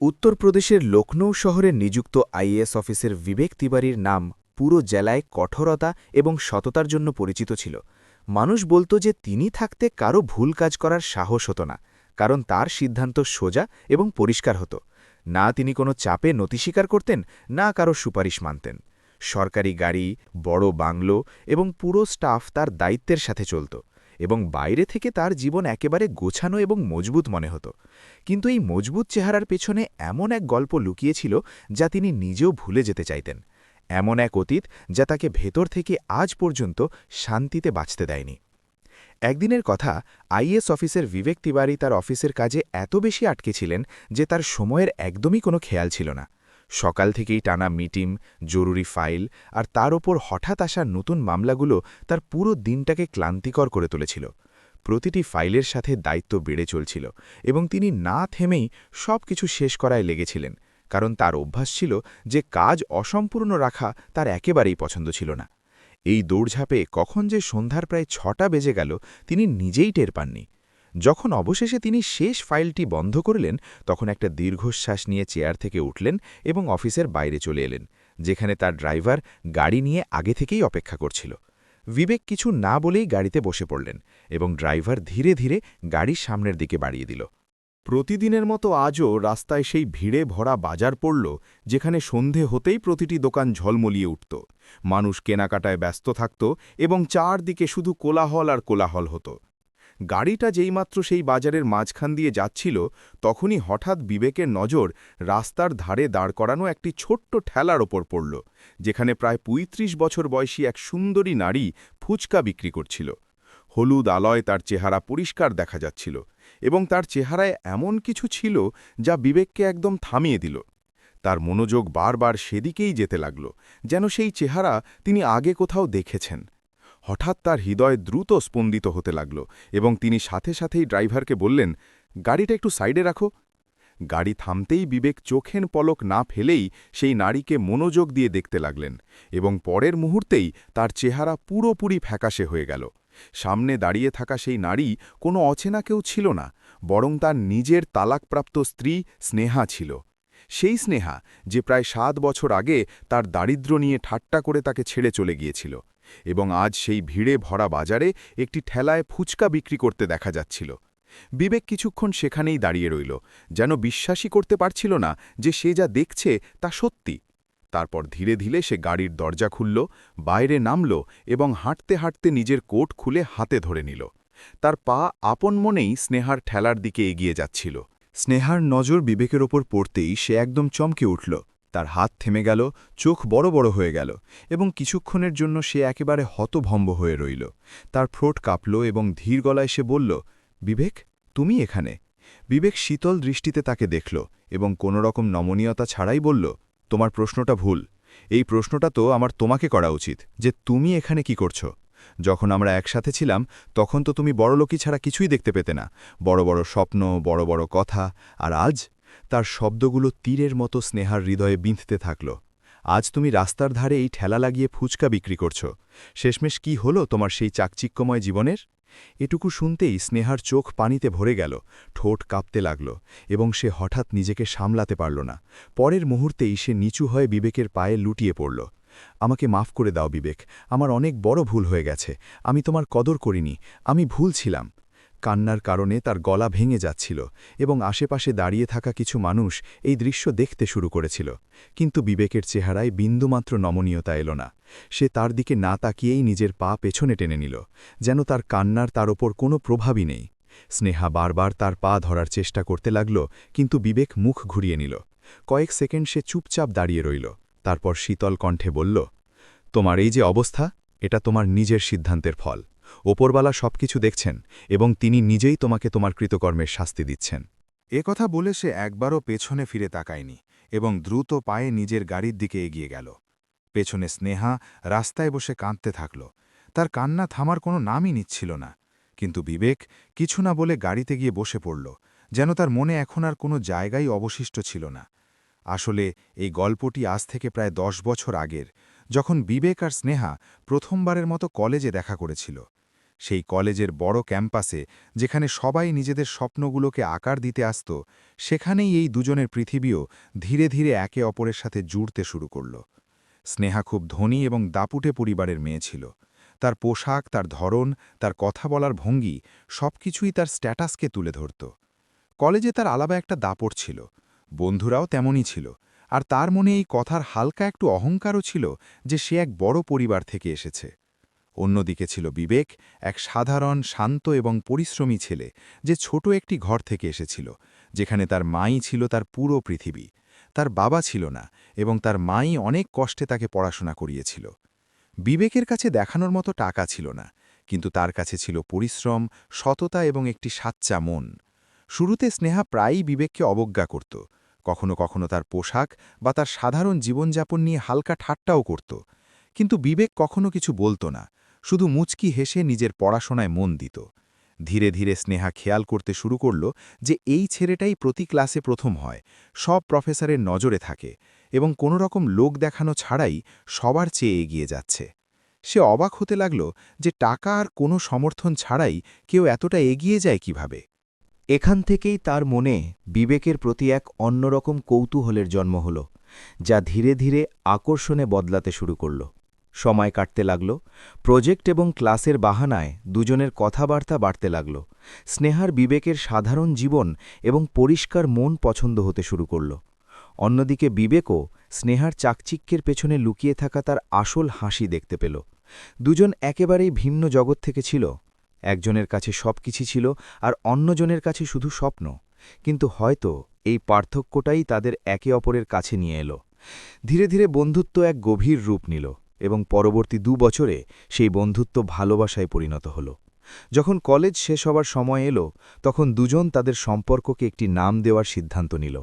উত্তরপ্রদেশের লখনৌ শহরে নিযুক্ত আইএএস অফিসের বিবেক তিওয়ারির নাম পুরো জেলায় কঠোরতা এবং সততার জন্য পরিচিত ছিল। মানুষ বলত যে তিনি থাকতে কারও ভুল কাজ করার সাহস হতো না, কারণ তার সিদ্ধান্ত সোজা এবং পরিষ্কার হতো। না তিনি কোনো চাপে নতি স্বীকার করতেন, না কারো সুপারিশ মানতেন। সরকারি গাড়ি, বড় বাংলো এবং পুরো স্টাফ তার দায়িত্বের সাথে চলত, এবং বাইরে থেকে তার জীবন একেবারে গোছানো এবং মজবুত মনে হতো। কিন্তু এই মজবুত চেহারার পেছনে এমন এক গল্প লুকিয়েছিল যা তিনি নিজেও ভুলে যেতে চাইতেন। এমন এক অতীত যা তাকে ভেতর থেকে আজ পর্যন্ত শান্তিতে বাঁচতে দেয়নি। একদিনের কথা, আইএএস অফিসের বিবেক তিওয়ারি তার অফিসের কাজে এত বেশি আটকে ছিলেন যে তার সময়ের একদমই কোনো খেয়াল ছিল না। সকাল থেকেই টানা মিটিং, জরুরি ফাইল আর তার ওপর হঠাৎ আসা নতুন মামলাগুলো তার পুরো দিনটাকে ক্লান্তিকর করে তুলেছিল। প্রতিটি ফাইলের সাথে দায়িত্ব বেড়ে চলছিল, এবং তিনি না থেমেই সব কিছু শেষ করায় লেগেছিলেন, কারণ তার অভ্যাস ছিল যে কাজ অসম্পূর্ণ রাখা তার একেবারেই পছন্দ ছিল না। এই দৌড়ঝাঁপে কখন যে সন্ধ্যার প্রায় ৬টা বেজে গেল তিনি নিজেই টের পাননি। যখন অবশেষে তিনি শেষ ফাইলটি বন্ধ করলেন, তখন একটা দীর্ঘশ্বাস নিয়ে চেয়ার থেকে উঠলেন এবং অফিসের বাইরে চলে এলেন, যেখানে তার ড্রাইভার গাড়ি নিয়ে আগে থেকেই অপেক্ষা করছিল। বিবেক কিছু না বলেই গাড়িতে বসে পড়লেন, এবং ড্রাইভার ধীরে ধীরে গাড়ির সামনের দিকে বাড়িয়ে দিল। প্রতিদিনের মতো আজও রাস্তায় সেই ভিড়ে ভরা বাজার পড়ল, যেখানে সন্ধে হতেই প্রতিটি দোকান ঝলমলিয়ে উঠত। মানুষ কেনাকাটায় ব্যস্ত থাকত এবং চারদিকে শুধু কোলাহল আর কোলাহল হতো। গাড়িটা যেইমাত্র সেই বাজারের মাঝখান দিয়ে যাচ্ছিল, তখনই হঠাৎ বিবেকের নজর রাস্তার ধারে দাঁড় করানো একটি ছোট্ট ঠেলার ওপর পড়ল, যেখানে প্রায় ৩৫ বছর বয়সী এক সুন্দরী নারী ফুচকা বিক্রি করছিল। হলুদ আলয় তার চেহারা পরিষ্কার দেখা যাচ্ছিল, এবং তার চেহারায় এমন কিছু ছিল যা বিবেককে একদম থামিয়ে দিল। তার মনোযোগ বারবার সেদিকেই যেতে লাগল, যেন সেই চেহারা তিনি আগে কোথাও দেখেছেন। হঠাৎ তার হৃদয় দ্রুত স্পন্দিত হতে লাগল, এবং তিনি সাথে সাথেই ড্রাইভারকে বললেন, গাড়িটা একটু সাইডে রাখো। গাড়ি থামতেই বিবেক চোখের পলক না ফেলেই সেই নারীকে মনোযোগ দিয়ে দেখতে লাগলেন, এবং পরের মুহূর্তেই তার চেহারা পুরোপুরি ফ্যাকাশে হয়ে গেল। সামনে দাঁড়িয়ে থাকা সেই নারী কোনো অচেনা কেউ ছিল না, বরং তার নিজের তালাকপ্রাপ্ত স্ত্রী স্নেহা ছিল। সেই স্নেহা যে প্রায় ৭ বছর আগে তার দারিদ্র্য নিয়ে ঠাট্টা করে তাকে ছেড়ে চলে গিয়েছিল, এবং আজ সেই ভিড়ে ভরা বাজারে একটি ঠেলায় ফুচকা বিক্রি করতে দেখা যাচ্ছিল। বিবেক কিছুক্ষণ সেখানেই দাঁড়িয়ে রইল, যেন বিশ্বাসই করতে পারছিল না যে সে যা দেখছে তা সত্যি। তারপর ধীরে ধীরে সে গাড়ির দরজা খুলল, বাইরে নামল এবং হাঁটতে হাঁটতে নিজের কোট খুলে হাতে ধরে নিল। তার পা আপন মনেই স্নেহার ঠেলার দিকে এগিয়ে যাচ্ছিল। স্নেহার নজর বিবেকের ওপর পড়তেই সে একদম চমকে উঠল। তার হাত থেমে গেল, চোখ বড় বড় হয়ে গেল, এবং কিছুক্ষণের জন্য সে একেবারে হতভম্ব হয়ে রইল। তার ঠোঁট কাঁপল এবং ধীর গলায় সে বলল, বিবেক, তুমি এখানে? বিবেক শীতল দৃষ্টিতে তাকে দেখল এবং কোনোরকম নমনীয়তা ছাড়াই বলল, তোমার প্রশ্নটা ভুল। এই প্রশ্নটা তো আমার তোমাকে করা উচিত, যে তুমি এখানে কি করছো। যখন আমরা একসাথে ছিলাম তখন তো তুমি বড়লোকি ছাড়া কিছুই দেখতে পেতে না, বড় বড় স্বপ্ন, বড় বড় কথা। আর আজ? তার শব্দগুলো তীরের মতো স্নেহার হৃদয়ে বিঁধতে থাকল। আজ তুমি রাস্তার ধারে এই ঠেলা লাগিয়ে ফুচকা বিক্রি করছো। শেষমেশ কি হলো তোমার সেই চাকচিক্যময় জীবনের? এটুকু শুনতেই স্নেহার চোখ পানিতে ভরে গেল, ঠোঁট কাঁপতে লাগল, এবং সে হঠাৎ নিজেকে সামলাতে পারল না। পরের মুহূর্তেই সে নিচু হয়ে বিবেকের পায়ে লুটিয়ে পড়ল। আমাকে মাফ করে দাও বিবেক, আমার অনেক বড় ভুল হয়ে গেছে। আমি তোমার কদর করিনি, আমি ভুল ছিলাম। কান্নার কারণে তার গলা ভেঙে যাচ্ছিল, এবং আশেপাশে দাঁড়িয়ে থাকা কিছু মানুষ এই দৃশ্য দেখতে শুরু করেছিল। কিন্তু বিবেকের চেহারায় বিন্দুমাত্র নমনীয়তা এলো না। সে তার দিকে না তাকিয়েই নিজের পা পেছনে টেনে নিল, যেন তার কান্নার তার ওপর কোনো প্রভাবই নেই। স্নেহা বারবার তার পা ধরার চেষ্টা করতে লাগল, কিন্তু বিবেক মুখ ঘুরিয়ে নিল। কয়েক সেকেন্ড সে চুপচাপ দাঁড়িয়ে রইল, তারপর শীতল কণ্ঠে বলল, তোমার এই যে অবস্থা, এটা তোমার নিজের সিদ্ধান্তের ফল। ওপরবালা সবকিছু দেখছেন, এবং তিনি নিজেই তোমাকে তোমার কৃতকর্মের শাস্তি দিচ্ছেন। কথা বলে সে একবারও পেছনে ফিরে তাকায়নি, এবং দ্রুত পায়ে নিজের গাড়ির দিকে এগিয়ে গেল। পেছনে স্নেহা রাস্তায় বসে কাঁদতে থাকল। তার কান্না থামার কোনো নামই নিচ্ছিল না। কিন্তু বিবেক কিছু না বলে গাড়িতে গিয়ে বসে পড়ল, যেন তার মনে এখন আর কোনো জায়গাই অবশিষ্ট ছিল না। আসলে এই গল্পটি আজ থেকে প্রায় ১০ বছর আগের, যখন বিবেক আর স্নেহা প্রথমবারের মতো কলেজে দেখা করেছিল। সেই কলেজের বড় ক্যাম্পাসে, যেখানে সবাই নিজেদের স্বপ্নগুলোকে আকার দিতে আসত, সেখানেই এই দুজনের পৃথিবীও ধীরে ধীরে একে অপরের সাথে জুড়তে শুরু করল। স্নেহা খুব ধনী এবং দাপুটে পরিবারের মেয়ে ছিল। তার পোশাক, তার ধরন, তার কথা বলার ভঙ্গি সবকিছুই তার স্ট্যাটাসকে তুলে ধরত। কলেজে তার আলাদা একটা দাপট ছিল, বন্ধুরাও তেমনই ছিল, আর তার মনে এই কথার হালকা একটু অহংকারও ছিল যে সে এক বড় পরিবার থেকে এসেছে। অন্যদিকে ছিল বিবেক, এক সাধারণ, শান্ত এবং পরিশ্রমী ছেলে, যে ছোট একটি ঘর থেকে এসেছিল, যেখানে তার মাই ছিল তার পুরো পৃথিবী। তার বাবা ছিল না, এবং তার মাই অনেক কষ্টে তাকে পড়াশোনা করিয়েছিল। বিবেকের কাছে দেখানোর মতো টাকা ছিল না, কিন্তু তার কাছে ছিল পরিশ্রম, সততা এবং একটি সাচ্চা মন। শুরুতে স্নেহা প্রায়ই বিবেককে অবজ্ঞা করত, কখনো কখনো তার পোশাক বা তার সাধারণ জীবনযাপন নিয়ে হালকা ঠাট্টাও করত। কিন্তু বিবেক কখনো কিছু বলত না, শুধু মুচকি হেসে নিজের পড়াশোনায় মন দিত। ধীরে ধীরে স্নেহা খেয়াল করতে শুরু করল যে এই ছেলেটাই প্রতি ক্লাসে প্রথম হয়, সব প্রফেসরের নজরে থাকে, এবং কোনো রকম লোক দেখানো ছাড়াই সবার চেয়ে এগিয়ে যাচ্ছে। সে অবাক হতে লাগল যে টাকা আর কোনো সমর্থন ছাড়াই কেউ এতটা এগিয়ে যায় কিভাবে। এখান থেকেই তার মনে বিবেকের প্রতি এক অন্যরকম কৌতূহলের জন্ম হল, যা ধীরে ধীরে আকর্ষণে বদলাতে শুরু করল। সময় কাটতে লাগল, প্রজেক্ট এবং ক্লাসের বাহানায় দুজনের কথাবার্তা বাড়তে লাগল। স্নেহার বিবেকের সাধারণ জীবন এবং পরিষ্কার মন পছন্দ হতে শুরু করল। অন্যদিকে বিবেকও স্নেহার চাকচিক্যের পেছনে লুকিয়ে থাকা তার আসল হাসি দেখতে পেল। দুজন একেবারেই ভিন্ন জগৎ থেকে ছিল। একজনের কাছে সবকিছু ছিল আর অন্যজনের কাছে শুধু স্বপ্ন। কিন্তু হয়তো এই পার্থক্যটাই তাদের একে অপরের কাছে নিয়ে এলো। ধীরে ধীরে বন্ধুত্ব এক গভীর রূপ নিল, এবং পরবর্তী 2 বছরে সেই বন্ধুত্ব ভালোবাসায় পরিণত হল। যখন কলেজ শেষ হবার সময় এলো, তখন দুজন তাদের সম্পর্ককে একটি নাম দেওয়ার সিদ্ধান্ত নিল।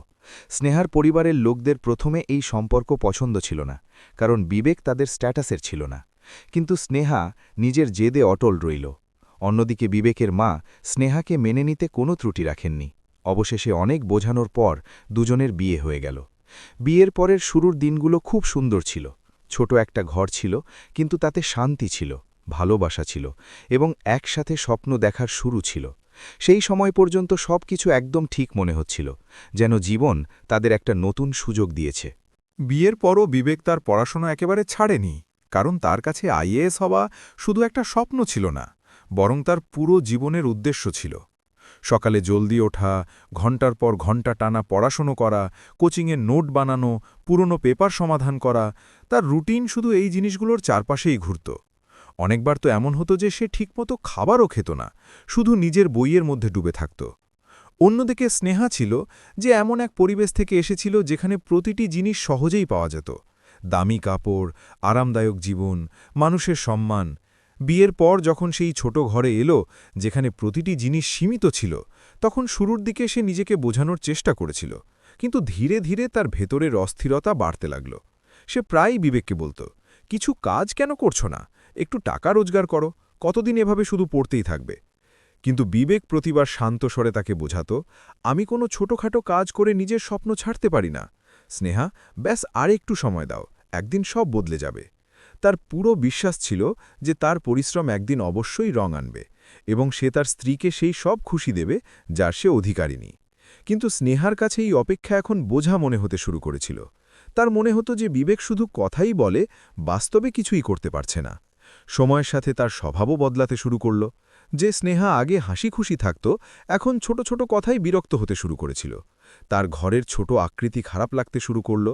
স্নেহার পরিবারের লোকদের প্রথমে এই সম্পর্ক পছন্দ ছিল না, কারণ বিবেক তাদের স্ট্যাটাসের ছিল না। কিন্তু স্নেহা নিজের জেদে অটল রইল। অন্যদিকে বিবেকের মা স্নেহাকে মেনে নিতে কোনো ত্রুটি রাখেননি। অবশেষে অনেক বোঝানোর পর দুজনের বিয়ে হয়ে গেল। বিয়ের পরের শুরুর দিনগুলো খুব সুন্দর ছিল। ছোট একটা ঘর ছিল, কিন্তু তাতে শান্তি ছিল, ভালোবাসা ছিল, এবং একসাথে স্বপ্ন দেখার শুরু ছিল। সেই সময় পর্যন্ত সবকিছু একদম ঠিক মনে হচ্ছিল, যেন জীবন তাদের একটা নতুন সুযোগ দিয়েছে। বিয়ের পরও বিবেক তার পড়াশোনা একেবারে ছাড়েনি, কারণ তার কাছে আইএএস হওয়া শুধু একটা স্বপ্ন ছিল না, বরং তার পুরো জীবনের উদ্দেশ্য ছিল। সকালে জলদি ওঠা, ঘণ্টার পর ঘণ্টা টানা পড়াশোনা করা, কোচিংয়ের নোট বানানো, পুরনো পেপার সমাধান করা, তার রুটিন শুধু এই জিনিসগুলোর চারপাশেই ঘুরত। অনেকবার তো এমন হতো যে সে ঠিকমতো খাবারও খেত না, শুধু নিজের বইয়ের মধ্যে ডুবে থাকত। অন্যদিকে স্নেহা ছিল যে এমন এক পরিবেশ থেকে এসেছিল যেখানে প্রতিটি জিনিস সহজেই পাওয়া যেত, দামি কাপড়, আরামদায়ক জীবন, মানুষের সম্মান। বিয়ের পর যখন সেই ছোট ঘরে এলো, যেখানে প্রতিটি জিনিস সীমিত ছিল, তখন শুরুর দিকে সে নিজেকে বোঝানোর চেষ্টা করেছিল, কিন্তু ধীরে ধীরে তার ভেতরের অস্থিরতা বাড়তে লাগল। সে প্রায়ই বিবেককে বলত, কিছু কাজ কেন করছো না, একটু টাকা রোজগার করো, কতদিন এভাবে শুধু পড়তেই থাকবে। কিন্তু বিবেক প্রতিবার শান্ত স্বরে তাকে বোঝাত, আমি কোনো ছোটখাটো কাজ করে নিজের স্বপ্ন ছাড়তে পারি না। স্নেহা, ব্যাস আর একটু সময় দাও, একদিন সব বদলে যাবে। তার পুরো বিশ্বাস ছিল যে তার পরিশ্রম একদিন অবশ্যই রং আনবে, এবং সে তার স্ত্রীকে সেই সব খুশি দেবে যার সে অধিকারিণী। কিন্তু স্নেহার কাছে এই অপেক্ষা এখন বোঝা মনে হতে শুরু করেছিল। তার মনে হতো যে বিবেক শুধু কথাই বলে, বাস্তবে কিছুই করতে পারছে না। সময়ের সাথে তার স্বভাবও বদলাতে শুরু করল। যে স্নেহা আগে হাসি খুশি থাকত, এখন ছোট ছোট কথাই বিরক্ত হতে শুরু করেছিল। তার ঘরের ছোট আকৃতি খারাপ লাগতে শুরু করল।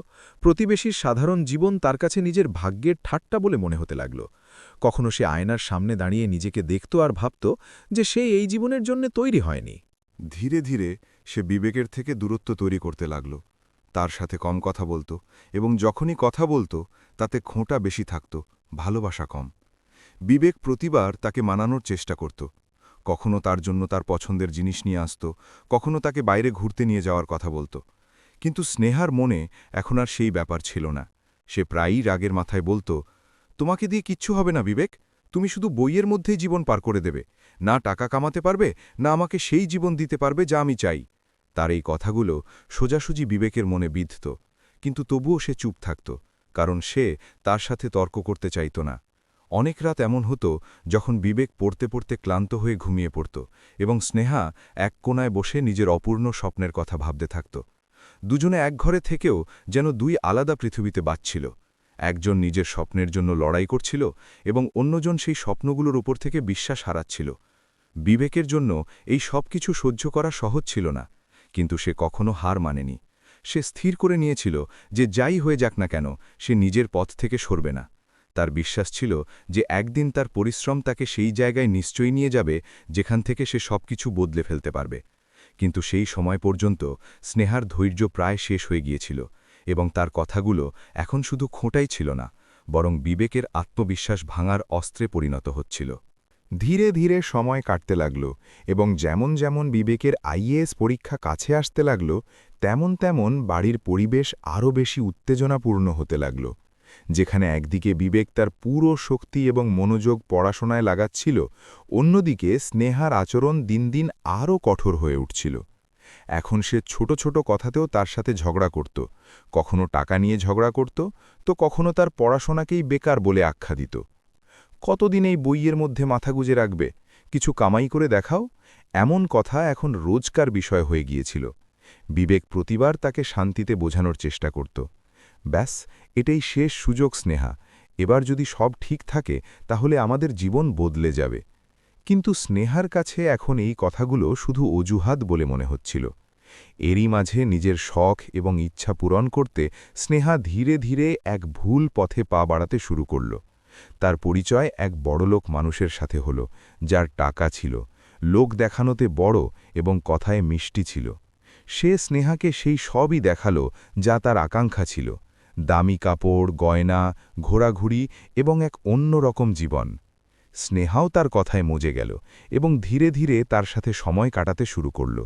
প্রতিবেশীর সাধারণ জীবন তার কাছে নিজের ভাগ্যের ঠাট্টা বলে মনে হতে লাগল। কখনো সে আয়নার সামনে দাঁড়িয়ে নিজেকে দেখত আর ভাবত যে সে এই জীবনের জন্য তৈরি হয়নি। ধীরে ধীরে সে বিবেকের থেকে দূরত্ব তৈরি করতে লাগল। তার সাথে কম কথা বলত, এবং যখনই কথা বলত তাতে খোঁটা বেশি থাকত, ভালোবাসা কম। বিবেক প্রতিবার তাকে মানানোর চেষ্টা করত। কখনো তার জন্য তার পছন্দের জিনিস নিয়ে আসত, কখনো তাকে বাইরে ঘুরতে নিয়ে যাওয়ার কথা বলত। কিন্তু স্নেহার মনে এখন আর সেই ব্যাপার ছিল না। সে প্রায়ই রাগের মাথায় বলত, তোমাকে দিয়ে কিচ্ছু হবে না বিবেক, তুমি শুধু বইয়ের মধ্যেই জীবন পার করে দেবে, না টাকা কামাতে পারবে, না আমাকে সেই জীবন দিতে পারবে যা আমি চাই। তার এই কথাগুলো সোজাসুজি বিবেকের মনে বিঁধত, কিন্তু তবুও সে চুপ থাকত, কারণ সে তার সাথে তর্ক করতে চাইত না। অনেক রাত এমন হতো যখন বিবেক পড়তে পড়তে ক্লান্ত হয়ে ঘুমিয়ে পড়ত এবং স্নেহা এক কোণায় বসে নিজের অপূর্ণ স্বপ্নের কথা ভাবতে থাকত। দুজনে এক ঘরে থেকেও যেন দুই আলাদা পৃথিবীতে বাঁচছিল। একজন নিজের স্বপ্নের জন্য লড়াই করছিল এবং অন্যজন সেই স্বপ্নগুলোর উপর থেকে বিশ্বাস হারাচ্ছিল। বিবেকের জন্য এই সব কিছু সহ্য করা সহজ ছিল না, কিন্তু সে কখনো হার মানেনি। সে স্থির করে নিয়েছিল যে যাই হয়ে যাক না কেন সে নিজের পথ থেকে সরবে না। তার বিশ্বাস ছিল যে একদিন তার পরিশ্রম তাকে সেই জায়গায় নিশ্চয়ই নিয়ে যাবে যেখান থেকে সে সবকিছু বদলে ফেলতে পারবে। কিন্তু সেই সময় পর্যন্ত স্নেহার ধৈর্য প্রায় শেষ হয়ে গিয়েছিল এবং তার কথাগুলো এখন শুধু খোঁটাই ছিল না, বরং বিবেকের আত্মবিশ্বাস ভাঙার অস্ত্রে পরিণত হচ্ছিল। ধীরে ধীরে সময় কাটতে লাগল এবং যেমন যেমন বিবেকের আইএএস পরীক্ষা কাছে আসতে লাগল তেমন তেমন বাড়ির পরিবেশ আরও বেশি উত্তেজনাপূর্ণ হতে লাগল। যেখানে একদিকে বিবেক তার পুরো শক্তি এবং মনোযোগ পড়াশোনায় লাগাচ্ছিল, অন্যদিকে স্নেহার আচরণ দিন দিন আরও কঠোর হয়ে উঠছিল। এখন সে ছোট ছোট কথাতেও তার সাথে ঝগড়া করত, কখনো টাকা নিয়ে ঝগড়া করত, তো কখনো তার পড়াশোনাকেই বেকার বলে আখ্যা দিত। কতদিন এই বইয়ের মধ্যে মাথা গুজে রাখবে, কিছু কামাই করে দেখাও, এমন কথা এখন রোজকার বিষয় হয়ে গিয়েছিল। বিবেক প্রতিবার তাকে শান্তিতে বোঝানোর চেষ্টা করত। ব্যাস, এটাই শেষ সুযোগ স্নেহা, এবার যদি সব ঠিক থাকে তাহলে আমাদের জীবন বদলে যাবে। কিন্তু স্নেহার কাছে এখন এই কথাগুলো শুধু অজুহাত বলে মনে হচ্ছিল। এরই মাঝে নিজের শখ এবং ইচ্ছা পূরণ করতে স্নেহা ধীরে ধীরে এক ভুল পথে পা বাড়াতে শুরু করল। তার পরিচয় এক বড়লোক মানুষের সাথে হল, যার টাকা ছিল, লোক দেখানোতে বড় এবং কথায় মিষ্টি ছিল। সে স্নেহাকে সেই সবই দেখালো যা তার আকাঙ্ক্ষা ছিল: দামি কাপড়, গয়না, ঘোরাঘুরি এবং এক অন্যরকম জীবন। স্নেহাও তার কথায় মজে গেল এবং ধীরে ধীরে তার সাথে সময় কাটাতে শুরু করল।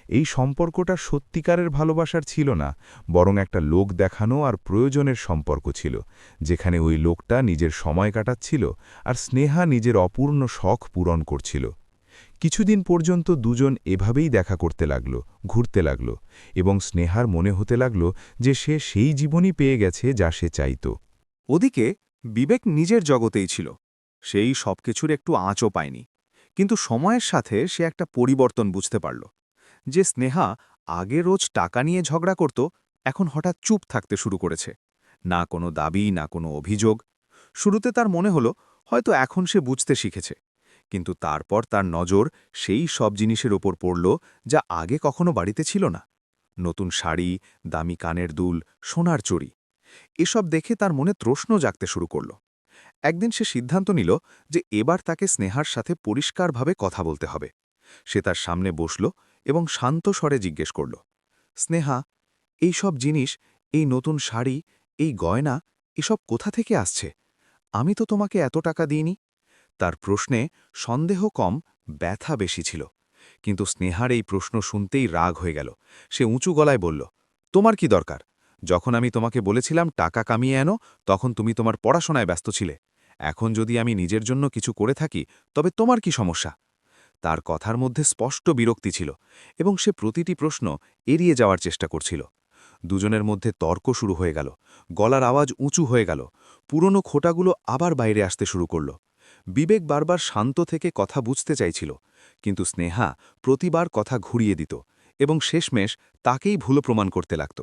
এই সম্পর্কটা সত্যিকারের ভালোবাসার ছিল না, বরং একটা লোক দেখানো আর প্রয়োজনের সম্পর্ক ছিল, যেখানে ওই লোকটা নিজের সময় কাটাচ্ছিল আর স্নেহা নিজের অপূর্ণ শখ পূরণ করছিল। কিছুদিন পর্যন্ত দুজন এভাবেই দেখা করতে লাগল, ঘুরতে লাগল, এবং স্নেহার মনে হতে লাগল যে সে সেই জীবনই পেয়ে গেছে যা সে চাইত। ওদিকে বিবেক নিজের জগতেই ছিল, সেই সবকিছুর একটু আঁচও পায়নি। কিন্তু সময়ের সাথে সে একটা পরিবর্তন বুঝতে পারল। যে স্নেহা আগে রোজ টাকা নিয়ে ঝগড়া করত, এখন হঠাৎ চুপ থাকতে শুরু করেছে। না কোনো দাবি, না কোনো অভিযোগ। শুরুতে তার মনে হলো হয়তো এখন সে বুঝতে শিখেছে, কিন্তু তারপর তার নজর সেই সব জিনিসের ওপর পড়ল যা আগে কখনো বাড়িতে ছিল না। নতুন শাড়ি, দামি কানের দুল, সোনার চড়ি, এসব দেখে তার মনে প্রশ্ন জাগতে শুরু করল। একদিন সে সিদ্ধান্ত নিল যে এবার তাকে স্নেহার সাথে পরিষ্কারভাবে কথা বলতে হবে। সে তার সামনে বসল এবং শান্ত স্বরে জিজ্ঞেস করল, স্নেহা, এই সব জিনিস, এই নতুন শাড়ি, এই গয়না, এসব কোথা থেকে আসছে? আমি তো তোমাকে এত টাকা দিইনি। তার প্রশ্নে সন্দেহ কম, ব্যথা বেশি ছিল। কিন্তু স্নেহার এই প্রশ্ন শুনতেই রাগ হয়ে গেল। সে উঁচু গলায় বলল, তোমার কি দরকার? যখন আমি তোমাকে বলেছিলাম টাকা কামিয়ে আনো, তখন তুমি তোমার পড়াশোনায় ব্যস্ত ছিলে। এখন যদি আমি নিজের জন্য কিছু করে থাকি, তবে তোমার কি সমস্যা? তার কথার মধ্যে স্পষ্ট বিরক্তি ছিল এবং সে প্রতিটি প্রশ্ন এড়িয়ে যাওয়ার চেষ্টা করছিল। দুজনের মধ্যে তর্ক শুরু হয়ে গেল, গলার আওয়াজ উঁচু হয়ে গেল, পুরনো খোঁটাগুলো আবার বাইরে আসতে শুরু করল। বিবেক বারবার শান্ত থেকে কথা বুঝতে চাইছিল, কিন্তু স্নেহা প্রতিবার কথা ঘুরিয়ে দিত এবং শেষমেশ তাকেই ভুল প্রমাণ করতে লাগত।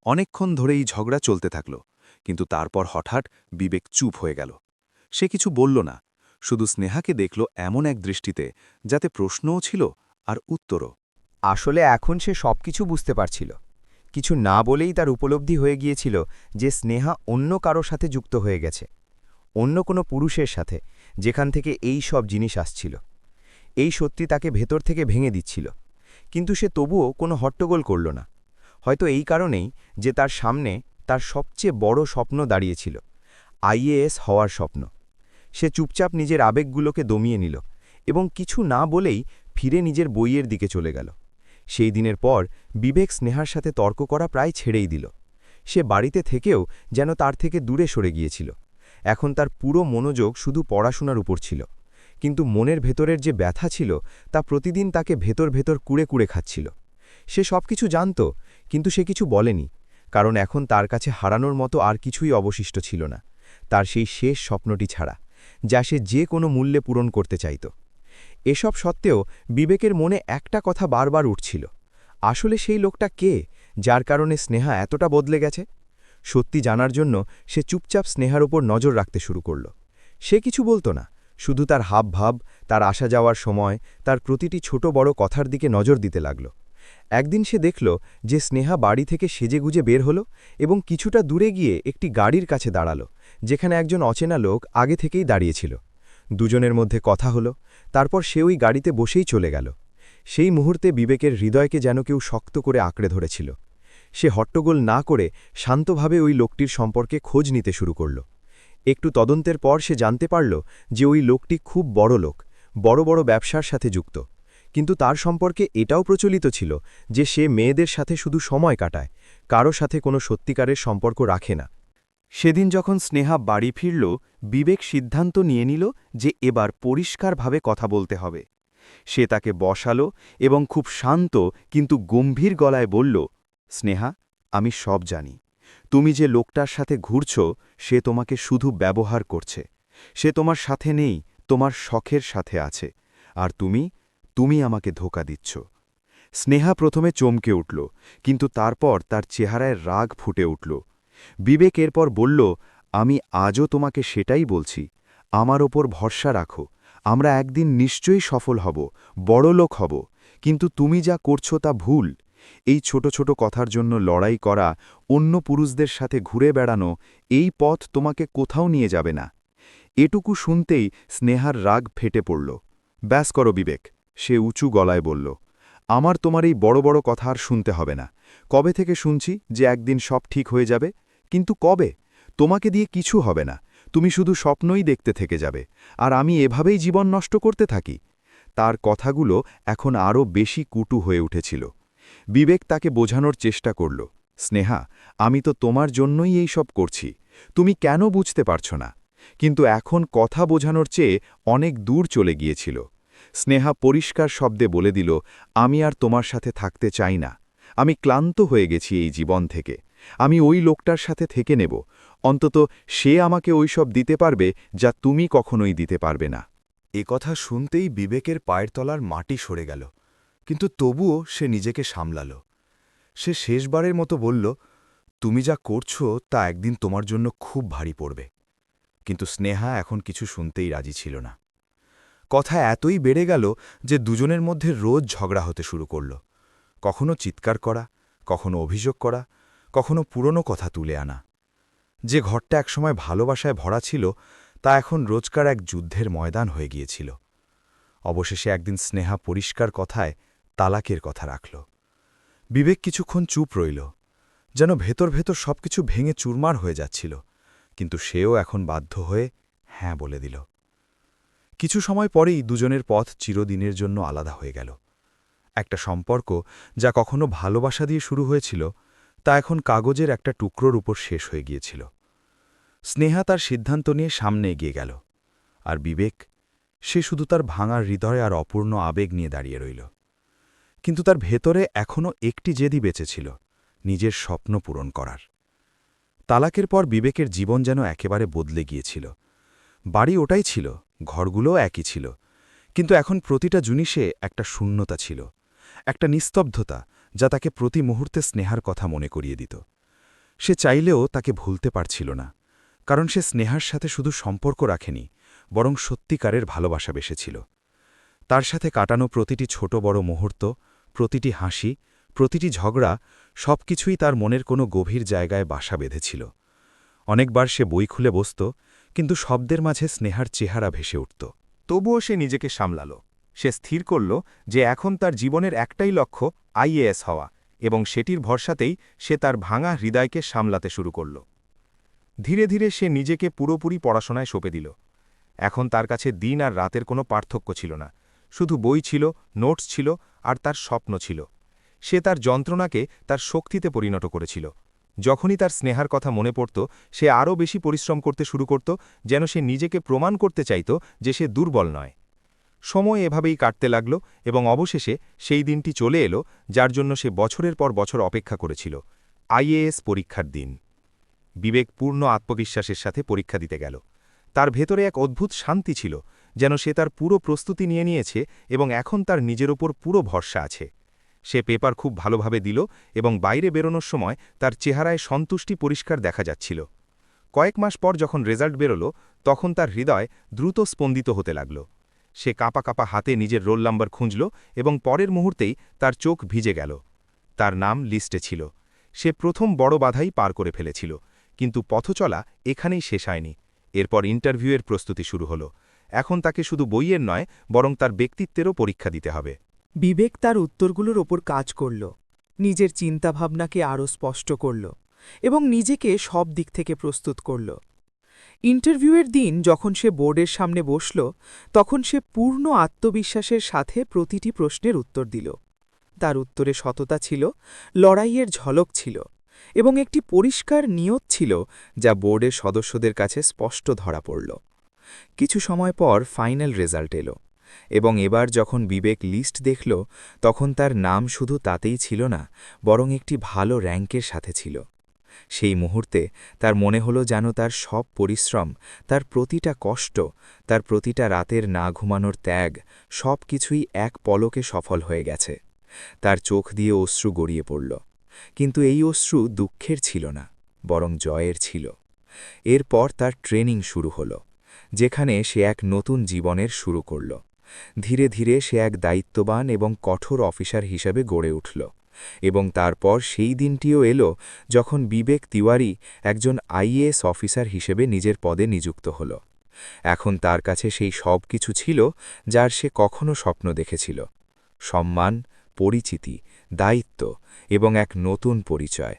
অনেকক্ষণ ধরে এই ঝগড়া চলতে থাকল, কিন্তু তারপর হঠাৎ বিবেক চুপ হয়ে গেল। সে কিছু বলল না, শুধু স্নেহাকে দেখল এমন এক দৃষ্টিতে যাতে প্রশ্নও ছিল আর উত্তরও। আসলে এখন সে সবকিছু বুঝতে পারছিল। কিছু না বলেই তার উপলব্ধি হয়ে গিয়েছিল যে স্নেহা অন্য কারো সাথে যুক্ত হয়ে গেছে, অন্য কোনো পুরুষের সাথে, যেখান থেকে এই সব জিনিস আসছিল। এই সত্যি তাকে ভেতর থেকে ভেঙে দিচ্ছিল, কিন্তু সে তবুও কোনো হট্টগোল করল না। হয়তো এই কারণেই যে তার সামনে তার সবচেয়ে বড় স্বপ্ন দাঁড়িয়েছিল, আইএএস হওয়ার স্বপ্ন। সে চুপচাপ নিজের আবেগগুলোকে দমিয়ে নিল এবং কিছু না বলেই ফিরে নিজের বইয়ের দিকে চলে গেল। সেই দিনের পর বিবেক স্নেহার সাথে তর্ক করা প্রায় ছেড়েই দিল। সে বাড়িতে থেকেও যেন তার থেকে দূরে সরে গিয়েছিল। এখন তার পুরো মনোযোগ শুধু পড়াশোনার উপর ছিল, কিন্তু মনের ভেতরের যে ব্যথা ছিল তা প্রতিদিন তাকে ভেতর ভেতর কুড়ে কুড়ে খাচ্ছিল। সে সবকিছু জানত, কিন্তু সে কিছু বলেনি, কারণ এখন তার কাছে হারানোর মতো আর কিছুই অবশিষ্ট ছিল না, তার সেই শেষ স্বপ্নটি ছাড়া, যা সে যে কোনো মূল্যে পূরণ করতে চাইত। এসব সত্ত্বেও বিবেকের মনে একটা কথা বারবার উঠছিল। আসলে সেই লোকটা কে, যার কারণে স্নেহা এতটা বদলে গেছে? সত্যি জানার জন্য সে চুপচাপ স্নেহার ওপর নজর রাখতে শুরু করল। সে কিছু বলতো না, শুধু তার হাবভাব, তার আসা যাওয়ার সময়, তার প্রতিটি ছোট বড় কথার দিকে নজর দিতে লাগল। একদিন সে দেখল যে স্নেহা বাড়ি থেকে সেজেগুজে বের হল এবং কিছুটা দূরে গিয়ে একটি গাড়ির কাছে দাঁড়াল, যেখানে একজন অচেনা লোক আগে থেকেই দাঁড়িয়েছিল। দুজনের মধ্যে কথা হলো, তারপর সে ওই গাড়িতে বসেই চলে গেল। সেই মুহূর্তে বিবেকের হৃদয়কে যেন কেউ শক্ত করে আঁকড়ে ধরেছিল। সে হট্টগোল না করে শান্তভাবে ওই লোকটির সম্পর্কে খোঁজ নিতে শুরু করল। একটু তদন্তের পর সে জানতে পারল যে ওই লোকটি খুব বড় লোক, বড় বড় ব্যবসার সাথে যুক্ত। কিন্তু তার সম্পর্কে এটাও প্রচলিত ছিল যে সে মেয়েদের সাথে শুধু সময় কাটায়, কারো সাথে কোনো সত্যিকারের সম্পর্ক রাখে না। সেদিন যখন স্নেহা বাড়ি ফিরল, বিবেক সিদ্ধান্ত নিয়ে নিল যে এবার পরিষ্কারভাবে কথা বলতে হবে। সে তাকে বসালো এবং খুব শান্ত কিন্তু গম্ভীর গলায় বলল, স্নেহা, আমি সব জানি। তুমি যে লোকটার সাথে ঘুরছ সে তোমাকে শুধু ব্যবহার করছে। সে তোমার সাথে নেই, তোমার শখের সাথে আছে। আর তুমি আমাকে ধোঁকা দিচ্ছ। স্নেহা প্রথমে চমকে উঠল, কিন্তু তারপর তার চেহারায় রাগ ফুটে উঠল। বিবেক এরপর বলল, আমি আজও তোমাকে সেটাই বলছি। আমার ওপর ভরসা রাখো, আমরা একদিন নিশ্চয়ই সফল হব, বড়লোক হব। কিন্তু তুমি যা করছো তা ভুল। এই ছোট ছোট কথার জন্য লড়াই করা, অন্য পুরুষদের সাথে ঘুরে বেড়ানো, এই পথ তোমাকে কোথাও নিয়ে যাবে না। এটুকু শুনতেই স্নেহার রাগ ফেটে পড়ল। ব্যাস করো বিবেক, সে উঁচু গলায় বলল। আমার তোমার এই বড় বড় কথা আর শুনতে হবে না। কবে থেকে শুনছি যে একদিন সব ঠিক হয়ে যাবে, কিন্তু কবে? তোমাকে দিয়ে কিছু হবে না, তুমি শুধু স্বপ্নই দেখতে থেকে যাবে, আর আমি এভাবেই জীবন নষ্ট করতে থাকি। তার কথাগুলো এখন আরও বেশি কুটু হয়ে উঠেছিল। বিবেক তাকে বোঝানোর চেষ্টা করল, স্নেহা, আমি তো তোমার জন্যই এই সব করছি, তুমি কেন বুঝতে পারছো না? কিন্তু এখন কথা বোঝানোর চেয়ে অনেক দূর চলে গিয়েছিল। স্নেহা পরিষ্কার শব্দে বলে দিল, আমি আর তোমার সাথে থাকতে চাই না। আমি ক্লান্ত হয়ে গেছি এই জীবন থেকে। আমি ওই লোকটার সাথে থেকে নেব, অন্তত সে আমাকে ওইসব দিতে পারবে যা তুমি কখনোই দিতে পারবে না। এ কথা শুনতেই বিবেকের পায়ের তলার মাটি সরে গেল, কিন্তু তবুও সে নিজেকে সামলাল। সে শেষবারের মতো বলল, তুমি যা করছো তা একদিন তোমার জন্য খুব ভারী পড়বে। কিন্তু স্নেহা এখন কিছু শুনতেই রাজি ছিল না। কথা এতই বেড়ে গেল যে দুজনের মধ্যে রোজ ঝগড়া হতে শুরু করল। কখনো চিৎকার করা, কখনো অভিযোগ করা, কখনো পুরনো কথা তুলে আনা। যে ঘরটা একসময় ভালোবাসায় ভরা ছিল তা এখন রোজকার এক যুদ্ধের ময়দান হয়ে গিয়েছিল। অবশেষে একদিন স্নেহা পরিষ্কার কথায় তালাকের কথা রাখল। বিবেক কিছুক্ষণ চুপ রইল, যেন ভেতর ভেতর সবকিছু ভেঙে চুরমার হয়ে যাচ্ছিল, কিন্তু সেও এখন বাধ্য হয়ে হ্যাঁ বলে দিল। কিছু সময় পরেই দুজনের পথ চিরদিনের জন্য আলাদা হয়ে গেল। একটা সম্পর্ক যা কখনো ভালোবাসা দিয়ে শুরু হয়েছিল তা এখন কাগজের একটা টুকরোর উপর শেষ হয়ে গিয়েছিল। স্নেহা তার সিদ্ধান্ত নিয়ে সামনে এগিয়ে গেল, আর বিবেক, সে শুধু তার ভাঙার হৃদয় আর অপূর্ণ আবেগ নিয়ে দাঁড়িয়ে রইল। কিন্তু তার ভেতরে এখনও একটি জেদি বেঁচে ছিল, নিজের স্বপ্ন পূরণ করার। তালাকের পর বিবেকের জীবন যেন একেবারে বদলে গিয়েছিল। বাড়ি ওটাই ছিল, ঘরগুলোও একই ছিল, কিন্তু এখন প্রতিটা জিনিসে একটা শূন্যতা ছিল, একটা নিস্তব্ধতা যা তাকে প্রতি মুহূর্তে স্নেহার কথা মনে করিয়ে দিত। সে চাইলেও তাকে ভুলতে পারছিল না, কারণ সে স্নেহার সাথে শুধু সম্পর্ক রাখেনি, বরং সত্যিকারের ভালোবাসা বেসেছিল। তার সাথে কাটানো প্রতিটি ছোট বড় মুহূর্ত, প্রতিটি হাসি, প্রতিটি ঝগড়া, সবকিছুই তার মনের কোনো গভীর জায়গায় বাসা বেঁধেছিল। অনেকবার সে বই খুলে বসত, কিন্তু শব্দের মাঝে স্নেহার চেহারা ভেসে উঠত। তবুও সে নিজেকে সামলাল। সে স্থির করল যে এখন তার জীবনের একটাই লক্ষ্য, আইএএস হওয়া, এবং সেটির ভরসাতেই সে তার ভাঙা হৃদয়কে সামলাতে শুরু করল। ধীরে ধীরে সে নিজেকে পুরোপুরি পড়াশোনায় সঁপে দিল। এখন তার কাছে দিন আর রাতের কোনো পার্থক্য ছিল না, শুধু বই ছিল, নোটস ছিল, আর তার স্বপ্ন ছিল। সে তার যন্ত্রণাকে তার শক্তিতে পরিণত করেছিল। যখনই তার স্নেহার কথা মনে পড়ত, সে আরও বেশি পরিশ্রম করতে শুরু করত, যেন সে নিজেকে প্রমাণ করতে চাইত যে সে দুর্বল নয়। সময় এভাবেই কাটতে লাগল, এবং অবশেষে সেই দিনটি চলে এলো যার জন্য সে বছরের পর বছর অপেক্ষা করেছিল, আইএএস পরীক্ষার দিন। বিবেক পূর্ণ আত্মবিশ্বাসের সাথে পরীক্ষা দিতে গেল। তার ভেতরে এক অদ্ভুত শান্তি ছিল, যেন সে তার পুরো প্রস্তুতি নিয়ে নিয়েছে এবং এখন তার নিজের ওপর পুরো ভরসা আছে। সে পেপার খুব ভালোভাবে দিল এবং বাইরে বেরোনোর সময় তার চেহারায় সন্তুষ্টি পরিষ্কার দেখা যাচ্ছিল। কয়েক মাস পর যখন রেজাল্ট বেরোল, তখন তার হৃদয় দ্রুত স্পন্দিত হতে লাগল। সে কাঁপা কাঁপা হাতে নিজের রোল নাম্বার খুঁজল এবং পরের মুহূর্তেই তার চোখ ভিজে গেল। তার নাম লিস্টে ছিল। সে প্রথম বড় বাধাই পার করে ফেলেছিল, কিন্তু পথচলা এখানেই শেষ হয়নি। এরপর ইন্টারভিউয়ের প্রস্তুতি শুরু হলো। এখন তাকে শুধু বইয়ের নয়, বরং তার ব্যক্তিত্বেরও পরীক্ষা দিতে হবে। বিবেক তার উত্তরগুলোর ওপর কাজ করল, নিজের চিন্তাভাবনাকে আরও স্পষ্ট করল এবং নিজেকে সব দিক থেকে প্রস্তুত করল। ইন্টারভিউয়ের দিন যখন সে বোর্ডের সামনে বসল, তখন সে পূর্ণ আত্মবিশ্বাসের সাথে প্রতিটি প্রশ্নের উত্তর দিল। তার উত্তরে সততা ছিল, লড়াইয়ের ঝলক ছিল এবং একটি পরিষ্কার নিয়ত ছিল যা বোর্ডের সদস্যদের কাছে স্পষ্ট ধরা পড়ল। কিছু সময় পর ফাইনাল রেজাল্ট এলো এবং এবার যখন বিবেক লিস্ট দেখল, তখন তার নাম শুধু তাতেই ছিল না, বরং একটি ভালো র্যাঙ্কের সাথে ছিল। সেই মুহূর্তে তার মনে হলো যেন তার সব পরিশ্রম, তার প্রতিটা কষ্ট, তার প্রতিটা রাতের না ঘুমানোর ত্যাগ, সব কিছুই এক পলকে সফল হয়ে গেছে। তার চোখ দিয়ে অশ্রু গড়িয়ে পড়ল, কিন্তু এই অশ্রু দুঃখের ছিল না, বরং জয়ের ছিল। এরপর তার ট্রেনিং শুরু হলো, যেখানে সে এক নতুন জীবনের শুরু করল। ধীরে ধীরে সে এক দায়িত্ববান এবং কঠোর অফিসার হিসেবে গড়ে উঠল, এবং তারপর সেই দিনটিও এলো যখন বিবেক তিওয়ারি একজন আইএএস অফিসার হিসেবে নিজের পদে নিযুক্ত হল। এখন তার কাছে সেই সব কিছু ছিল যার সে কখনো স্বপ্ন দেখেছিল: সম্মান, পরিচিতি, দায়িত্ব এবং এক নতুন পরিচয়।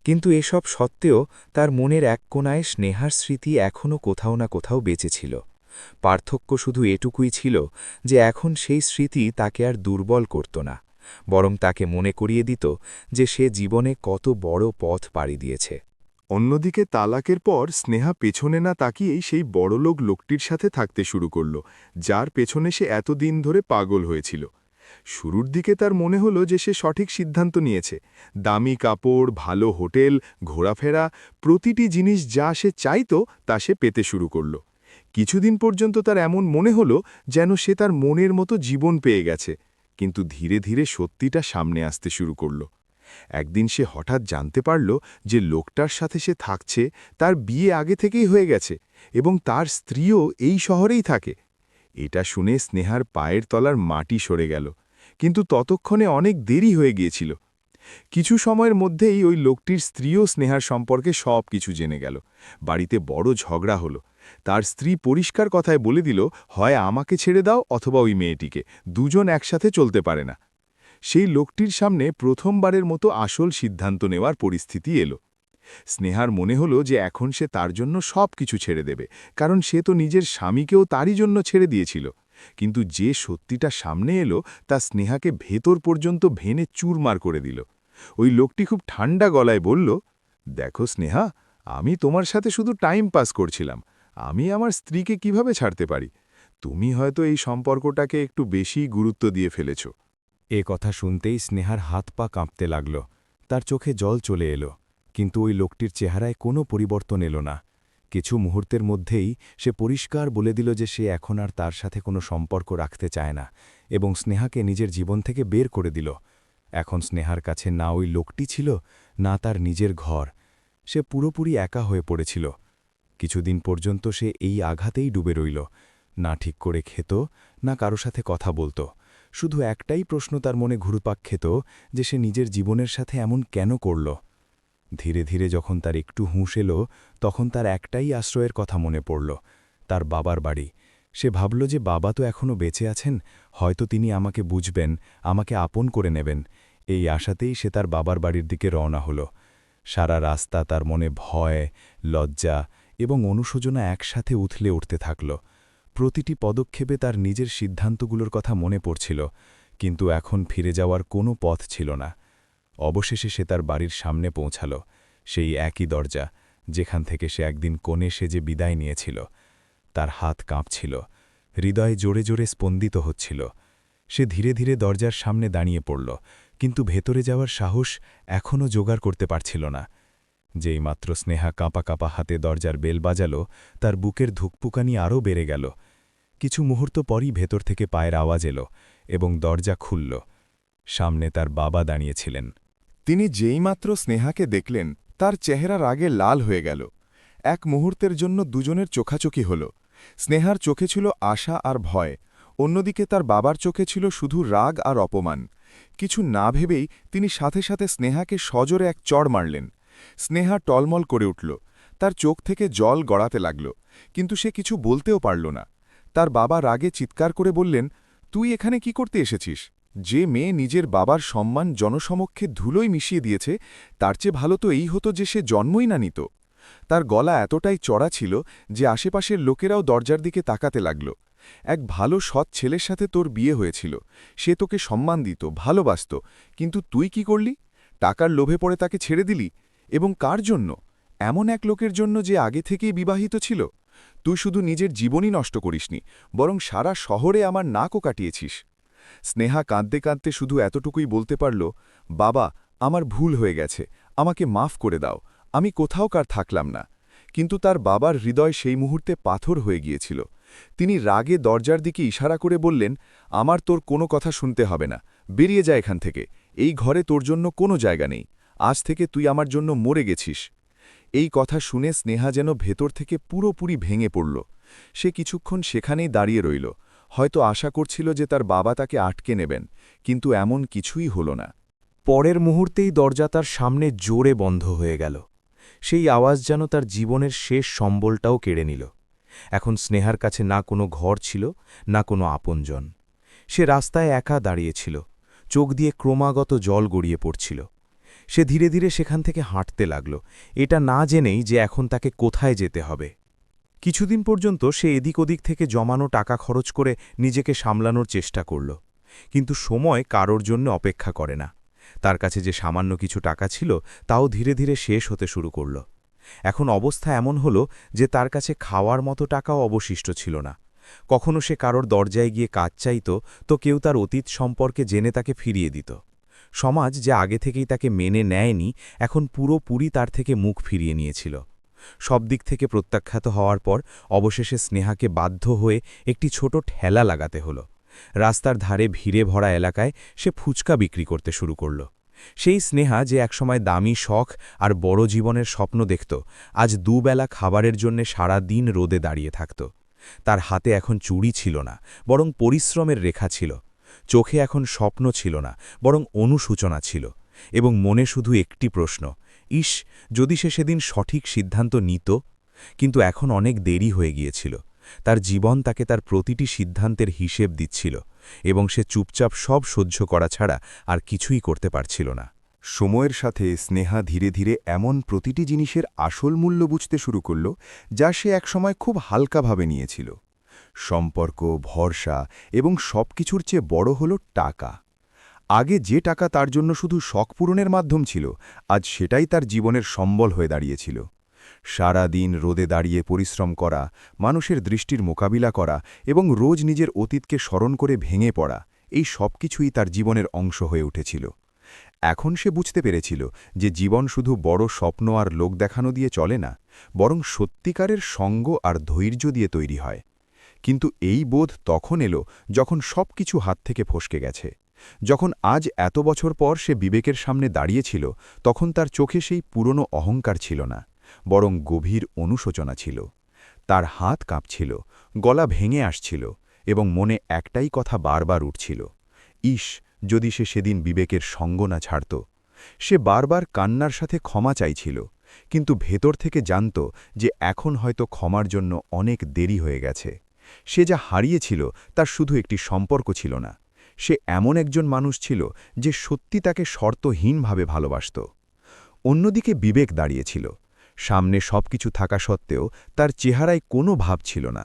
কিন্তু এসব সত্ত্বেও তার মনের এক কোণায় স্নেহার স্মৃতি এখনও কোথাও না কোথাও বেঁচে ছিল। পার্থক্য শুধু এটুকুই ছিল যে এখন সেই স্মৃতি তাকে আর দুর্বল করত না, বরং তাকে মনে করিয়ে দিত যে সে জীবনে কত বড় পথ পাড়ি দিয়েছে। অন্যদিকে তালাকের পর স্নেহা পেছনে না তাকিয়েই সেই বড়লোক লোকটির সাথে থাকতে শুরু করল, যার পেছনে সে এতদিন ধরে পাগল হয়েছিল। শুরুর দিকে তার মনে হলো যে সে সঠিক সিদ্ধান্ত নিয়েছে। দামি কাপড়, ভালো হোটেল, ঘোরাফেরা, প্রতিটি জিনিস যা সে চাইত তা সে পেতে শুরু করল। কিছুদিন পর্যন্ত তার এমন মনে হলো যেন সে তার মনের মতো জীবন পেয়ে গেছে, কিন্তু ধীরে ধীরে সত্যিটা সামনে আসতে শুরু করল। একদিন সে হঠাৎ জানতে পারল যে লোকটার সাথে সে থাকছে তার বিয়ে আগে থেকেই হয়ে গেছে এবং তার স্ত্রীও এই শহরেই থাকে। এটা শুনে স্নেহার পায়ের তলার মাটি সরে গেল, কিন্তু ততক্ষণে অনেক দেরি হয়ে গিয়েছিল। কিছু সময়ের মধ্যেই ওই লোকটির স্ত্রীও স্নেহার সম্পর্কে সব কিছু জেনে গেল। বাড়িতে বড় ঝগড়া হলো। তার স্ত্রী পরিষ্কার কথায় বলে দিল, হয় আমাকে ছেড়ে দাও অথবা ওই মেয়েটিকে, দুজন একসাথে চলতে পারে না। সেই লোকটির সামনে প্রথমবারের মতো আসল সিদ্ধান্ত নেওয়ার পরিস্থিতি এলো। স্নেহার মনে হলো যে এখন সে তার জন্য সব কিছু ছেড়ে দেবে, কারণ সে তো নিজের স্বামীকেও তারই জন্য ছেড়ে দিয়েছিল। কিন্তু যে সত্যিটা সামনে এলো তা স্নেহাকে ভেতর পর্যন্ত ভেনে চুরমার করে দিল। ওই লোকটি খুব ঠান্ডা গলায় বলল, দেখো স্নেহা, আমি তোমার সাথে শুধু টাইম পাস করছিলাম। আমি আমার স্ত্রীকে কিভাবে ছাড়তে পারি? তুমি হয়তো এই সম্পর্কটাকে একটু বেশি গুরুত্ব দিয়ে ফেলেছ। এ কথা শুনতেই স্নেহার হাত পা কাঁপতে লাগল। তার চোখে জল চলে এলো, কিন্তু ওই লোকটির চেহারায় কোনো পরিবর্তন এলো না। কিছু মুহূর্তের মধ্যেই সে পরিষ্কার বলে দিল যে সে এখন আর তার সাথে কোনো সম্পর্ক রাখতে চায় না, এবং স্নেহাকে নিজের জীবন থেকে বের করে দিল। এখন স্নেহার কাছে না ওই লোকটি ছিল, না তার নিজের ঘর। সে পুরোপুরি একা হয়ে পড়েছিল। কিছুদিন পর্যন্ত সে এই আঘাতেই ডুবে রইল। না ঠিক করে খেত, না কারো সাথে কথা বলত। শুধু একটাই প্রশ্ন তার মনে ঘুরপাক খেত যে সে নিজের জীবনের সাথে এমন কেন করল। ধীরে ধীরে যখন তার একটু হুঁশ এলো, তখন তার একটাই আশ্রয়ের কথা মনে পড়ল, তার বাবার বাড়ি। সে ভাবল যে বাবা তো এখনও বেঁচে আছেন, হয়তো তিনি আমাকে বুঝবেন, আমাকে আপন করে নেবেন। এই আশাতেই সে তার বাবার বাড়ির দিকে রওনা হল। সারা রাস্তা তার মনে ভয়, লজ্জা এবং অনুশোচনা একসাথে উথলে উঠতে থাকল। প্রতিটি পদক্ষেপে তার নিজের সিদ্ধান্তগুলোর কথা মনে পড়ছিল, কিন্তু এখন ফিরে যাওয়ার কোনো পথ ছিল না। অবশেষে সে তার বাড়ির সামনে পৌঁছাল, সেই একই দরজা যেখান থেকে সে একদিন কোণে সেজে বিদায় নিয়েছিল। তার হাত কাঁপছিল, হৃদয় জোরে জোরে স্পন্দিত হচ্ছিল। সে ধীরে ধীরে দরজার সামনে দাঁড়িয়ে পড়ল, কিন্তু ভেতরে যাওয়ার সাহস এখনও জোগাড় করতে পারছিল না। যেইমাত্র স্নেহা কাঁপা কাঁপা হাতে দরজার বেল বাজালো, তার বুকের ধুকপুকানি আরও বেড়ে গেল। কিছু মুহূর্ত পরই ভেতর থেকে পায়ের আওয়াজ এলো এবং দরজা খুলল। সামনে তার বাবা দাঁড়িয়েছিলেন। তিনি যেইমাত্র স্নেহাকে দেখলেন, তার চেহারা রাগে লাল হয়ে গেল। এক মুহূর্তের জন্য দুজনের চোখাচোখি হল। স্নেহার চোখে ছিল আশা আর ভয়, অন্যদিকে তার বাবার চোখে ছিল শুধু রাগ আর অপমান। কিছু না ভেবেই তিনি সাথে সাথে স্নেহাকে সজোরে এক চড় মারলেন। স্নেহা টলমল করে উঠল, তার চোখ থেকে জল গড়াতে লাগল, কিন্তু সে কিছু বলতেও পারল না। তার বাবা রাগে চিৎকার করে বললেন, তুই এখানে কি করতে এসেছিস? যে মেয়ে নিজের বাবার সম্মান জনসমক্ষে ধুলোয় মিশিয়ে দিয়েছে, তার চেয়ে ভালো তো এই হতো যে সে জন্মই না নিত। তার গলা এতটাই চড়া ছিল যে আশেপাশের লোকেরাও দরজার দিকে তাকাতে লাগল। এক ভালো সৎ ছেলের সাথে তোর বিয়ে হয়েছিল, সে তোকে সম্মান দিত, ভালোবাসত, কিন্তু তুই কি করলি? টাকার লোভে পড়ে তাকে ছেড়ে দিলি। এবং কার জন্য? এমন এক লোকের জন্য যে আগে থেকেই বিবাহিত ছিল। তুই শুধু নিজের জীবনই নষ্ট করিসনি, বরং সারা শহরে আমার নাকও কাটিয়েছিস। স্নেহা কাঁদতে কাঁদতে শুধু এতটুকুই বলতে পারল, বাবা, আমার ভুল হয়ে গেছে, আমাকে মাফ করে দাও, আমি কোথাও কার থাকলাম না। কিন্তু তার বাবার হৃদয় সেই মুহূর্তে পাথর হয়ে গিয়েছিল। তিনি রাগে দরজার দিকে ইশারা করে বললেন, আমার তোর কোনো কথা শুনতে হবে না, বেরিয়ে যা এখান থেকে, এই ঘরে তোর জন্য কোনো জায়গা নেই, আজ থেকে তুই আমার জন্য মরে গেছিস। এই কথা শুনে স্নেহা যেন ভেতর থেকে পুরোপুরি ভেঙে পড়ল। সে কিছুক্ষণ সেখানেই দাঁড়িয়ে রইল, হয়তো আশা করছিল যে তার বাবা তাকে আটকে নেবেন, কিন্তু এমন কিছুই হল না। পরের মুহূর্তেই দরজা তার সামনে জোরে বন্ধ হয়ে গেল। সেই আওয়াজ যেন তার জীবনের শেষ সম্বলটাও কেড়ে নিল। এখন স্নেহার কাছে না কোনো ঘর ছিল, না কোনো আপনজন। সে রাস্তায় একা দাঁড়িয়েছিল, চোখ দিয়ে ক্রমাগত জল গড়িয়ে পড়ছিল। সে ধীরে ধীরে সেখান থেকে হাঁটতে লাগল, এটা না জেনেই যে এখন তাকে কোথায় যেতে হবে। কিছুদিন পর্যন্ত সে এদিক ওদিক থেকে জমানো টাকা খরচ করে নিজেকে সামলানোর চেষ্টা করল, কিন্তু সময় কারোর জন্য অপেক্ষা করে না। তার কাছে যে সামান্য কিছু টাকা ছিল তাও ধীরে ধীরে শেষ হতে শুরু করল। এখন অবস্থা এমন হল যে তার কাছে খাওয়ার মতো টাকাও অবশিষ্ট ছিল না। কখনো সে কারোর দরজায় গিয়ে কাজ চাইত, তো কেউ তার অতীত সম্পর্কে জেনে তাকে ফিরিয়ে দিত। সমাজ যে আগে থেকেই তাকে মেনে নেয়নি, এখন পুরোপুরি তার থেকে মুখ ফিরিয়ে নিয়েছিল। সব দিক থেকে প্রত্যাখ্যাত হওয়ার পর অবশেষে স্নেহাকে বাধ্য হয়ে একটি ছোট ঠেলা লাগাতে হলো। রাস্তার ধারে ভিড়ে ভরা এলাকায় সে ফুচকা বিক্রি করতে শুরু করল। সেই স্নেহা যে একসময় দামি শখ আর বড় জীবনের স্বপ্ন দেখত, আজ দুবেলা খাবারের জন্য সারা দিন রোদে দাঁড়িয়ে থাকত। তার হাতে এখন চুড়ি ছিল না, বরং পরিশ্রমের রেখা ছিল। চোখে এখন স্বপ্ন ছিল না, বরং অনুসূচনা ছিল। এবং মনে শুধু একটি প্রশ্ন, ইস, যদি সে সেদিন সঠিক সিদ্ধান্ত নিত। কিন্তু এখন অনেক দেরি হয়ে গিয়েছিল। তার জীবন তাকে তার প্রতিটি সিদ্ধান্তের হিসেব দিচ্ছিল, এবং সে চুপচাপ সব সহ্য করা ছাড়া আর কিছুই করতে পারছিল না। সময়ের সাথে স্নেহা ধীরে ধীরে এমন প্রতিটি জিনিসের আসল মূল্য বুঝতে শুরু করল, যা সে একসময় খুব হালকাভাবে নিয়েছিল। সম্পর্ক, ভরসা এবং সবকিছুর চেয়ে বড় হল টাকা। আগে যে টাকা তার জন্য শুধু শখ পূরণের মাধ্যম ছিল, আজ সেটাই তার জীবনের সম্বল হয়ে দাঁড়িয়েছিল। সারা দিন রোদে দাঁড়িয়ে পরিশ্রম করা, মানুষের দৃষ্টির মোকাবিলা করা এবং রোজ নিজের অতীতকে স্মরণ করে ভেঙে পড়া, এই সবকিছুই তার জীবনের অংশ হয়ে উঠেছিল। এখন সে বুঝতে পেরেছিল যে জীবন শুধু বড় স্বপ্ন আর লোক দেখানো দিয়ে চলে না, বরং সত্যিকারের সঙ্গ আর ধৈর্য দিয়ে তৈরি হয়। কিন্তু এই বোধ তখন এলো যখন সবকিছু হাত থেকে ফসকে গেছে। যখন আজ এত বছর পর সে বিবেকের সামনে দাঁড়িয়েছিল, তখন তার চোখে সেই পুরনো অহংকার ছিল না, বরং গভীর অনুশোচনা ছিল। তার হাত কাঁপছিল, গলা ভেঙে আসছিল, এবং মনে একটাই কথা বারবার উঠছিল, ইস, যদি সে সেদিন বিবেকের সঙ্গ না ছাড়ত। সে বারবার কান্নার সাথে ক্ষমা চাইছিল, কিন্তু ভেতর থেকে জানত যে এখন হয়তো ক্ষমার জন্য অনেক দেরি হয়ে গেছে। সে যা হারিয়েছিল তার শুধু একটি সম্পর্ক ছিল না, সে এমন একজন মানুষ ছিল যে সত্যি তাকে শর্তহীনভাবে ভালোবাসত। অন্যদিকে বিবেক দাঁড়িয়েছিল। সামনে সবকিছু থাকা সত্ত্বেও তার চেহারায় কোনো ভাব ছিল না।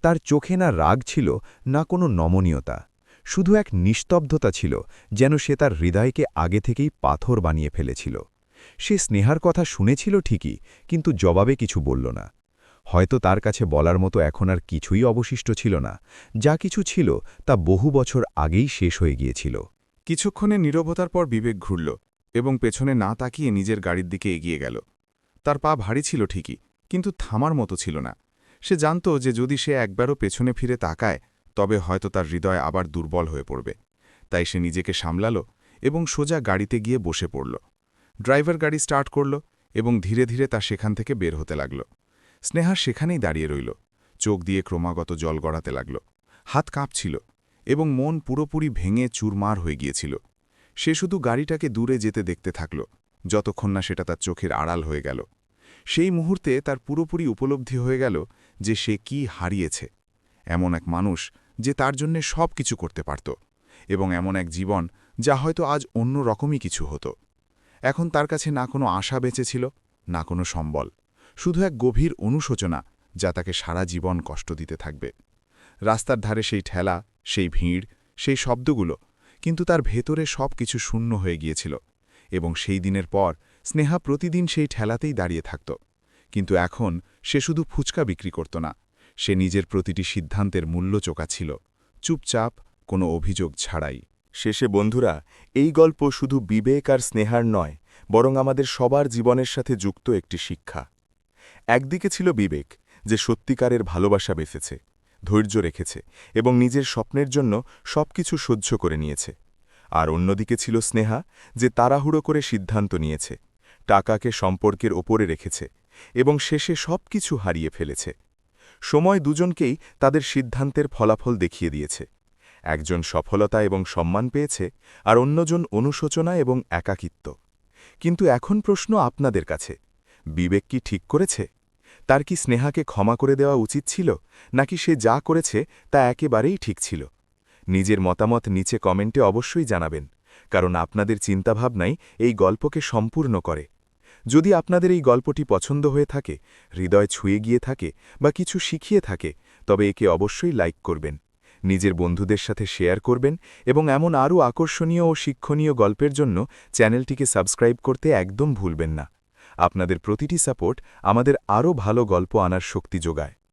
তার চোখে না রাগ ছিল, না কোনো নমনীয়তা, শুধু এক নিস্তব্ধতা ছিল, যেন সে তার হৃদয়কে আগে থেকেই পাথর বানিয়ে ফেলেছিল। সে স্নেহার কথা শুনেছিল ঠিকই, কিন্তু জবাবে কিছু বলল না। হয়তো তার কাছে বলার মতো এখন আর কিছুই অবশিষ্ট ছিল না। যা কিছু ছিল তা বহু বছর আগেই শেষ হয়ে গিয়েছিল। কিছুক্ষণের নীরবতার পর বিবেক ঘুরল এবং পেছনে না তাকিয়ে নিজের গাড়ির দিকে এগিয়ে গেল। তার পা ভারী ছিল ঠিকই, কিন্তু থামার মতো ছিল না। সে জানত যে যদি সে একবারও পেছনে ফিরে তাকায় তবে হয়তো তার হৃদয় আবার দুর্বল হয়ে পড়বে। তাই সে নিজেকে সামলাল এবং সোজা গাড়িতে গিয়ে বসে পড়ল। ড্রাইভার গাড়ি স্টার্ট করল এবং ধীরে ধীরে তা সেখান থেকে বের হতে লাগল। স্নেহা সেখানেই দাঁড়িয়ে রইল, চোখ দিয়ে ক্রমাগত জল গড়াতে লাগল। হাত কাঁপছিল এবং মন পুরোপুরি ভেঙে চুরমার হয়ে গিয়েছিল। সে শুধু গাড়িটাকে দূরে যেতে দেখতে থাকল, যতক্ষণ না সেটা তার চোখের আড়াল হয়ে গেল। সেই মুহূর্তে তার পুরোপুরি উপলব্ধি হয়ে গেল যে সে কি হারিয়েছে। এমন এক মানুষ যে তার জন্যে সব কিছু করতে পারত, এবং এমন এক জীবন যা হয়তো আজ অন্য রকমই কিছু হতো। এখন তার কাছে না কোনো আশা বেঁচে ছিল, না কোনো সম্বল, শুধু এক গভীর অনুশোচনা যা তাকে সারা জীবন কষ্ট দিতে থাকবে। রাস্তার ধারে সেই ঠেলা, সেই ভিড়, সেই শব্দগুলো, কিন্তু তার ভেতরে সব কিছু শূন্য হয়ে গিয়েছিল। এবং সেই দিনের পর স্নেহা প্রতিদিন সেই ঠেলাতেই দাঁড়িয়ে থাকত। কিন্তু এখন সে শুধু ফুচকা বিক্রি করত না, সে নিজের প্রতিটি সিদ্ধান্তের মূল্য চোকাচ্ছিল, চুপচাপ, কোনো অভিযোগ ছাড়াই। শেষে বন্ধুরা, এই গল্প শুধু বিবেক আর স্নেহার নয়, বরং আমাদের সবার জীবনের সাথে যুক্ত একটি শিক্ষা। একদিকে ছিল বিবেক, যে সত্যিকারের ভালোবাসা বেঁচেছে, ধৈর্য রেখেছে এবং নিজের স্বপ্নের জন্য সবকিছু সহ্য করে নিয়েছে। আর অন্যদিকে ছিল স্নেহা, যে তাড়াহুড়ো করে সিদ্ধান্ত নিয়েছে, টাকাকে সম্পর্কের ওপরে রেখেছে এবং শেষে সবকিছু হারিয়ে ফেলেছে। সময় দুজনকেই তাদের সিদ্ধান্তের ফলাফল দেখিয়ে দিয়েছে। একজন সফলতা এবং সম্মান পেয়েছে, আর অন্যজন অনুশোচনা এবং একাকিত্ব। কিন্তু এখন প্রশ্ন আপনাদের কাছে, বিবেক কি ঠিক করেছে? তার কি স্নেহাকে ক্ষমা করে দেওয়া উচিত ছিল, নাকি সে যা করেছে তা একেবারেই ঠিক ছিল? নিজের মতামত নিচে কমেন্টে অবশ্যই জানাবেন, কারণ আপনাদের চিন্তাভাবনাই এই গল্পকে সম্পূর্ণ করে। যদি আপনাদের এই গল্পটি পছন্দ হয়ে থাকে, হৃদয় ছুঁয়ে গিয়ে থাকে বা কিছু শিখিয়ে থাকে, তবে একে অবশ্যই লাইক করবেন, নিজের বন্ধুদের সাথে শেয়ার করবেন এবং এমন আরও আকর্ষণীয় ও শিক্ষণীয় গল্পের জন্য চ্যানেলটিকে সাবস্ক্রাইব করতে একদম ভুলবেন না। আপনাদের প্রতিটি সাপোর্ট আমাদের আরও ভালো গল্প আনার শক্তি যোগায়।